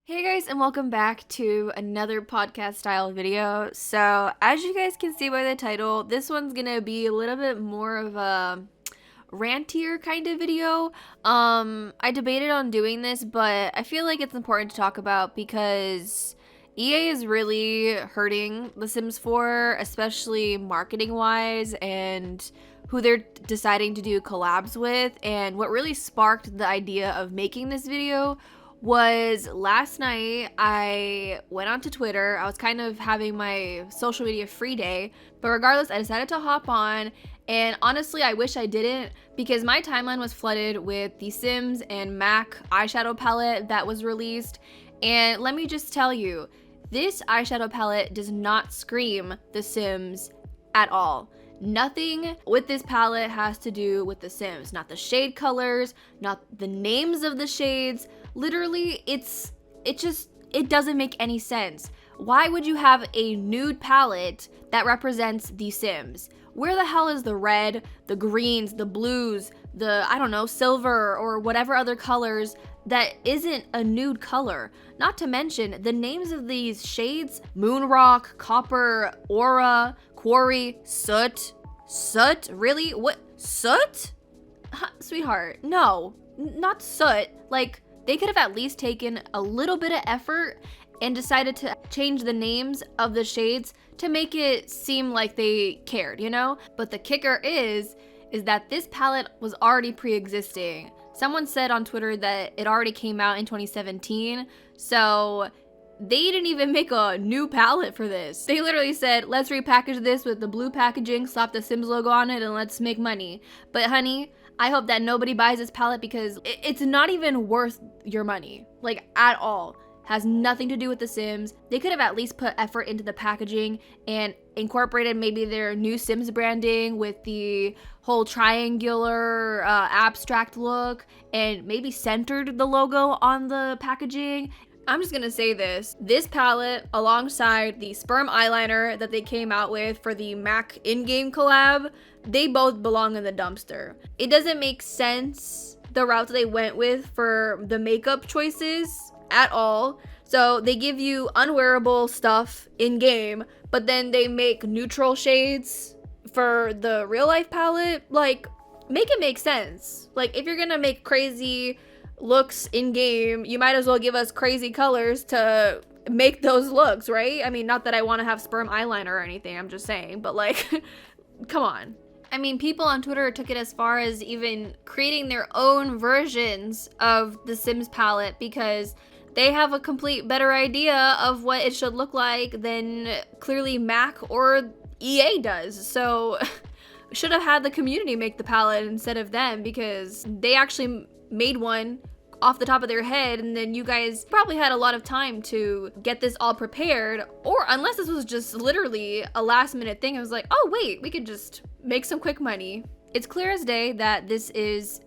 Hey guys, and welcome back to another podcast style video. So as you guys can see by the title, this one's gonna be a little bit more of a rantier kind of video. I debated on doing this, but I feel like it's important to talk about because EA is really hurting The Sims 4, especially marketing wise, and who they're deciding to do collabs with. And what really sparked the idea of making this video was last night I went onto Twitter. I was kind of having my social media free day, but regardless, I decided to hop on. And honestly, I wish I didn't, because my timeline was flooded with the Sims and MAC eyeshadow palette that was released. And let me just tell you, this eyeshadow palette does not scream The Sims at all. Nothing with this palette has to do with The Sims. Not the shade colors, not the names of the shades. Literally, it doesn't make any sense. Why would you have a nude palette that represents The Sims? Where the hell is the red, the greens, the blues, the, I don't know, silver or whatever other colors that isn't a nude color? Not to mention the names of these shades: Moonrock, Copper, Aura, Quarry, Soot. Soot? Really? What? Soot? Sweetheart, no, not Soot. Like, they could have at least taken a little bit of effort and decided to change the names of the shades to make it seem like they cared, you know? But the kicker is that this palette was already pre-existing. Someone said on Twitter that it already came out in 2017, so they didn't even make a new palette for this. They literally said, let's repackage this with the blue packaging, slap the Sims logo on it, and let's make money. But honey, I hope that nobody buys this palette because it's not even worth your money, like, at all. Has nothing to do with The Sims. They could have at least put effort into the packaging and incorporated maybe their new Sims branding with the whole triangular abstract look, and maybe centered the logo on the packaging. I'm just gonna say this palette alongside the sperm eyeliner that they came out with for the MAC in-game collab, they both belong in the dumpster. It doesn't make sense the route they went with for the makeup choices at all. So they give you unwearable stuff in game, but then they make neutral shades for the real life palette. Like, make it make sense. Like, if you're gonna make crazy looks in game, you might as well give us crazy colors to make those looks, right? I mean, not that I want to have sperm eyeliner or anything, I'm just saying, but like, come on. I mean, people on Twitter took it as far as even creating their own versions of the Sims palette because they have a complete better idea of what it should look like than clearly MAC or EA does. So should have had the community make the palette instead of them, because they actually made one off the top of their head, and then you guys probably had a lot of time to get this all prepared. Or unless this was just literally a last minute thing, it was like, oh wait, we could just make some quick money. It's clear as day that this is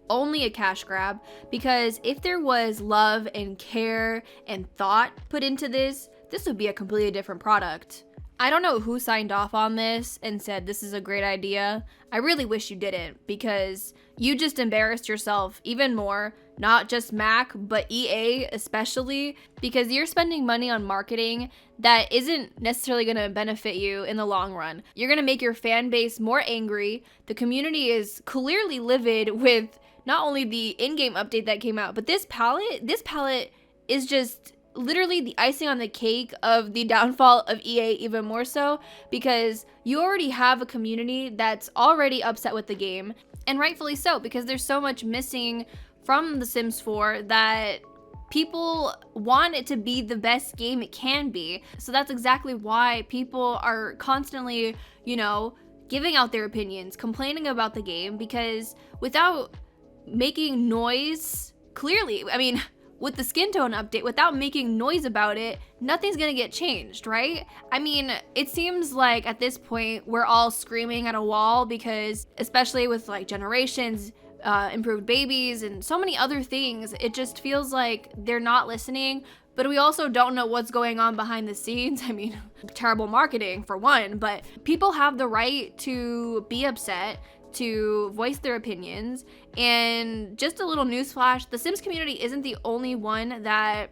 only a cash grab, because if there was love and care and thought put into this would be a completely different product. I don't know who signed off on this and said this is a great idea. I really wish you didn't, because you just embarrassed yourself even more. Not just MAC, but EA especially, because you're spending money on marketing that isn't necessarily going to benefit you in the long run. You're going to make your fan base more angry. The community is clearly livid with not only the in-game update that came out, but this palette is just literally the icing on the cake of the downfall of EA, even more so, because you already have a community that's already upset with the game, and rightfully so, because there's so much missing from The Sims 4 that people want it to be the best game it can be. So that's exactly why people are constantly, giving out their opinions, complaining about the game, because without making noise, clearly, I mean, with the skin tone update, without making noise about it, nothing's gonna get changed, right? I mean, it seems like at this point we're all screaming at a wall, because especially with like generations, improved babies, and so many other things, it just feels like they're not listening. But we also don't know what's going on behind the scenes. I mean, terrible marketing for one, but people have the right to be upset, to voice their opinions. And just a little newsflash, the Sims community isn't the only one that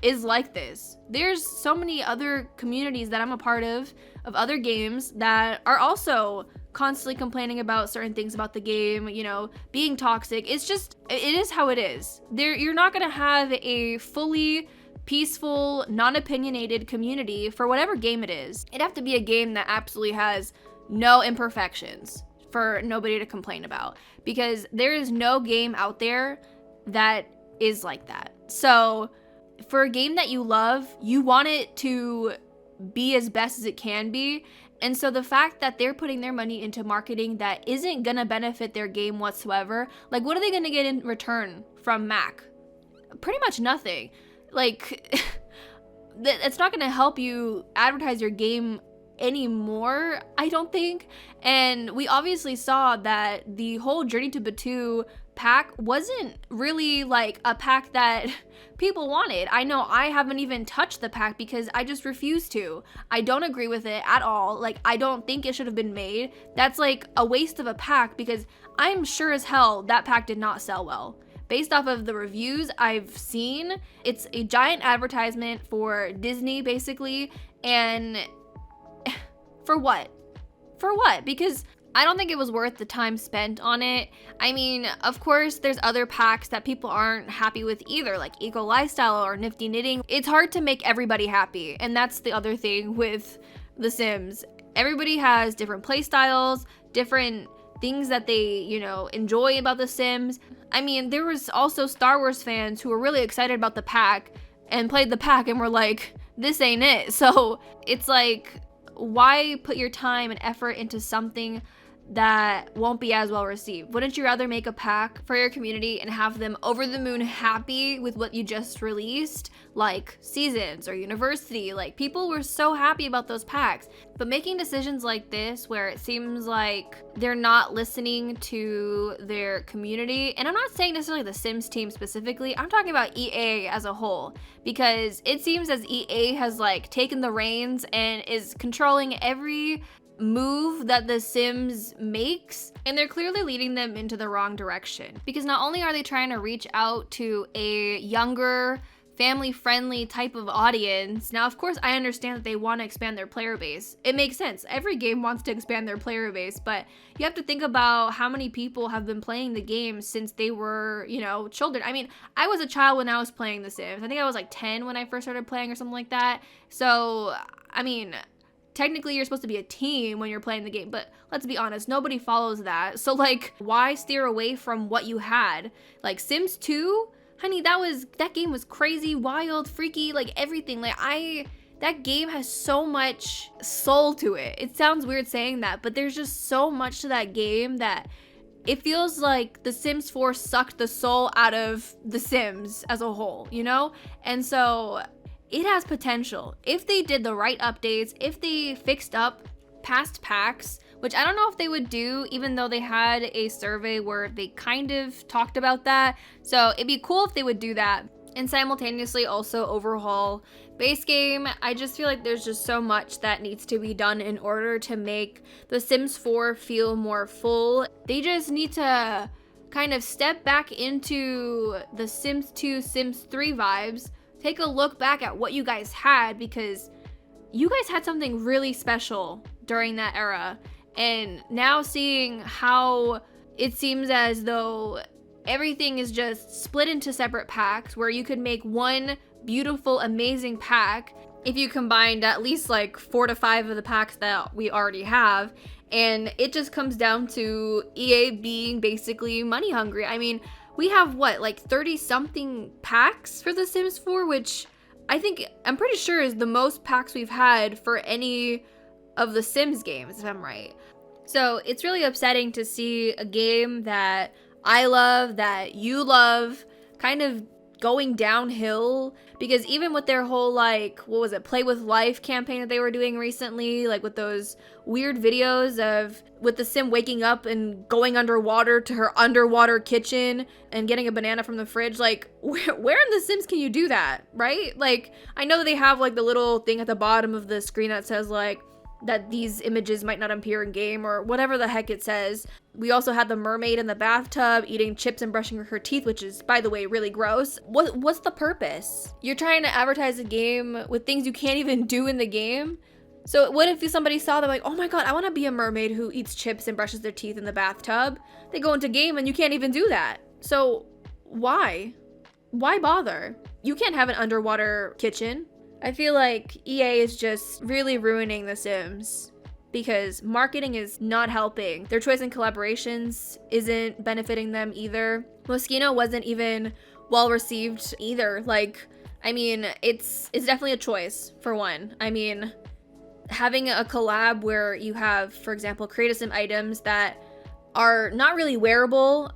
is like this. There's so many other communities that I'm a part of other games that are also constantly complaining about certain things about the game, you know, being toxic. It's just, it is how it is. You're not gonna have a fully peaceful, non-opinionated community for whatever game it is. It'd have to be a game that absolutely has no imperfections for nobody to complain about, because there is no game out there that is like that. So for a game that you love, you want it to be as best as it can be. And so the fact that they're putting their money into marketing that isn't gonna benefit their game whatsoever, like, what are they gonna get in return from Mac? Pretty much nothing. Like, it's not gonna help you advertise your game anymore, I don't think. And we obviously saw that the whole Journey to Batuu pack wasn't really like a pack that people wanted. I know I haven't even touched the pack because I just refuse to. I don't agree with it at all. Like, I don't think it should have been made. That's like a waste of a pack, because I'm sure as hell that pack did not sell well. Based off of the reviews I've seen, it's a giant advertisement for Disney, basically. And for what? For what? Because I don't think it was worth the time spent on it. I mean, of course, there's other packs that people aren't happy with either, like Eco Lifestyle or Nifty Knitting. It's hard to make everybody happy, and that's the other thing with The Sims. Everybody has different play styles, different things that they, you know, enjoy about The Sims. I mean, there was also Star Wars fans who were really excited about the pack and played the pack and were like, this ain't it. So it's like, why put your time and effort into something that won't be as well received? Wouldn't you rather make a pack for your community and have them over the moon happy with what you just released, like Seasons or University? Like, people were so happy about those packs. But making decisions like this, where it seems like they're not listening to their community, and I'm not saying necessarily the Sims team specifically, I'm talking about EA as a whole, because it seems as EA has like taken the reins and is controlling every move that The Sims makes, and they're clearly leading them into the wrong direction, because not only are they trying to reach out to a younger, family-friendly type of audience. Now, of course, I understand that they want to expand their player base. It makes sense. Every game wants to expand their player base, but you have to think about how many people have been playing the game since they were, you know, children. I mean, I was a child when I was playing The Sims. I think I was like 10 when I first started playing or something like that. So, I mean, technically you're supposed to be a teen when you're playing the game, but let's be honest, nobody follows that. So like, why steer away from what you had? Like Sims 2, honey, that game was crazy, wild, freaky, like everything. Like that game has so much soul to it. It sounds weird saying that, but there's just so much to that game that it feels like The Sims 4 sucked the soul out of The Sims as a whole, you know? And so it has potential. If they did the right updates, if they fixed up past packs, which I don't know if they would do, even though they had a survey where they kind of talked about that. So it'd be cool if they would do that, and simultaneously also overhaul base game. I just feel like there's just so much that needs to be done in order to make The Sims 4 feel more full. They just need to kind of step back into the Sims 2, Sims 3 vibes. Take a look back at what you guys had, because you guys had something really special during that era. And now seeing how it seems as though everything is just split into separate packs, where you could make one beautiful, amazing pack if you combined at least like 4 to 5 of the packs that we already have. And it just comes down to EA being basically money hungry. I mean, we have what, like 30 something packs for The Sims 4, which I'm pretty sure is the most packs we've had for any of the Sims games, if I'm right. So it's really upsetting to see a game that I love, that you love, kind of going downhill, because even with their whole, like, what was it, Play with Life campaign that they were doing recently, like with those weird videos of with the sim waking up and going underwater to her underwater kitchen and getting a banana from the fridge, like where in The Sims can you do that, right? Like, I know that they have like the little thing at the bottom of the screen that says like, that these images might not appear in game or whatever the heck it says. We also had the mermaid in the bathtub eating chips and brushing her teeth, which is, by the way, really gross. What's the purpose? You're trying to advertise a game with things you can't even do in the game? So what if somebody saw them like, oh my god, I want to be a mermaid who eats chips and brushes their teeth in the bathtub? They go into game and you can't even do that. So why? Why bother? You can't have an underwater kitchen. I feel like EA is just really ruining The Sims because marketing is not helping. Their choice in collaborations isn't benefiting them either. Moschino wasn't even well received either. Like, I mean, it's definitely a choice for one. I mean, having a collab where you have, for example, create a sim items that are not really wearable,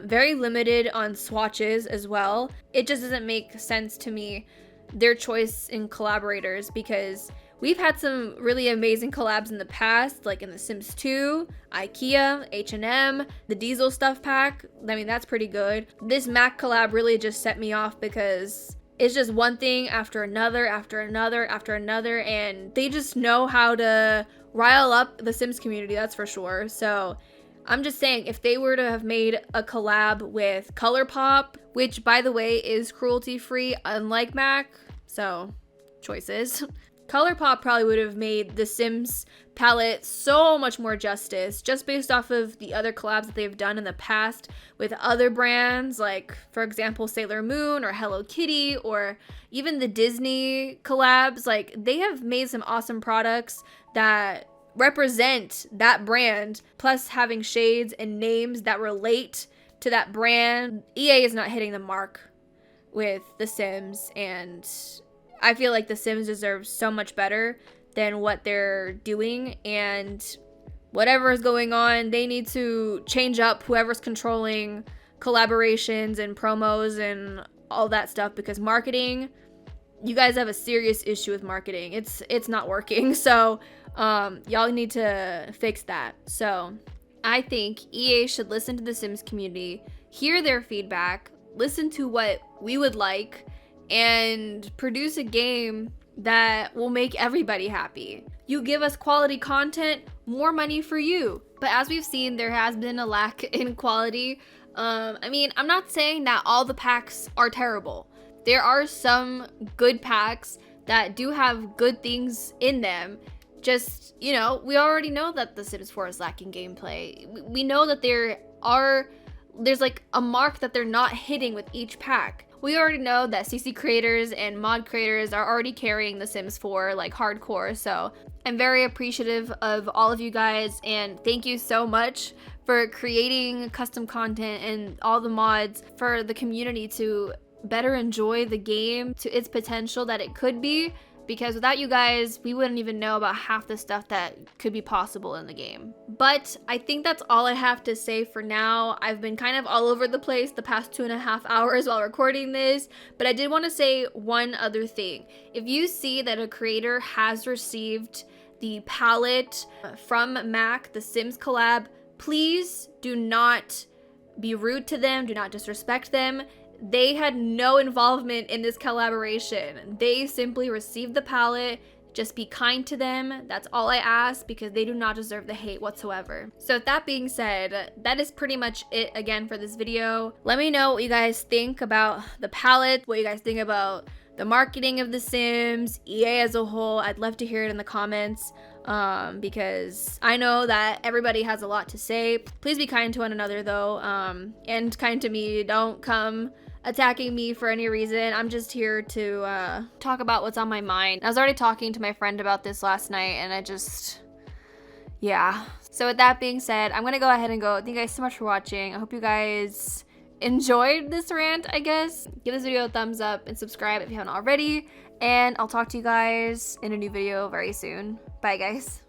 very limited on swatches as well. It just doesn't make sense to me, their choice in collaborators, because we've had some really amazing collabs in the past, like in The Sims 2, IKEA, H&M, the Diesel stuff pack. I mean, that's pretty good. This Mac collab really just set me off because it's just one thing after another, after another, after another, and they just know how to rile up the Sims community, that's for sure. So I'm just saying, if they were to have made a collab with Colourpop, which by the way is cruelty free, unlike Mac, so choices. Colourpop probably would have made the Sims palette so much more justice, just based off of the other collabs that they've done in the past with other brands, like for example Sailor Moon or Hello Kitty, or even the Disney collabs. Like, they have made some awesome products that represent that brand, plus having shades and names that relate to that brand. EA is not hitting the mark with The Sims, and I feel like The Sims deserves so much better than what they're doing, and whatever is going on, they need to change up whoever's controlling collaborations and promos and all that stuff, because marketing, you guys have a serious issue with marketing. It's not working. So y'all need to fix that. So I think EA should listen to the Sims community, hear their feedback, listen to what we would like, and produce a game that will make everybody happy. You give us quality content, more money for you. But as we've seen, there has been a lack in quality. I mean, I'm not saying that all the packs are terrible. There are some good packs that do have good things in them. Just, you know, we already know that The Sims 4 is lacking gameplay. We know that there's like a mark that they're not hitting with each pack. We already know that CC creators and mod creators are already carrying The Sims 4 like hardcore. So I'm very appreciative of all of you guys, and thank you so much for creating custom content and all the mods for the community to better enjoy the game to its potential that it could be, because without you guys, we wouldn't even know about half the stuff that could be possible in the game. But I think that's all I have to say for now. I've been kind of all over the place the past 2.5 hours while recording this, but I did want to say one other thing. If you see that a creator has received the palette from Mac, the Sims collab, please do not be rude to them, do not disrespect them. They had no involvement in this collaboration. They simply received the palette. Just be kind to them. That's all I ask, because they do not deserve the hate whatsoever. So with that being said, that is pretty much it again for this video. Let me know what you guys think about the palette, what you guys think about the marketing of The Sims, EA as a whole. I'd love to hear it in the comments, because I know that everybody has a lot to say. Please be kind to one another though, and kind to me. Don't come attacking me for any reason. I'm just here to talk about what's on my mind. I was already talking to my friend about this last night, and yeah. So with that being said, I'm gonna go ahead and go. Thank you guys so much for watching. I hope you guys enjoyed this rant, I guess. Give this video a thumbs up and subscribe if you haven't already, and I'll talk to you guys in a new video very soon. Bye guys.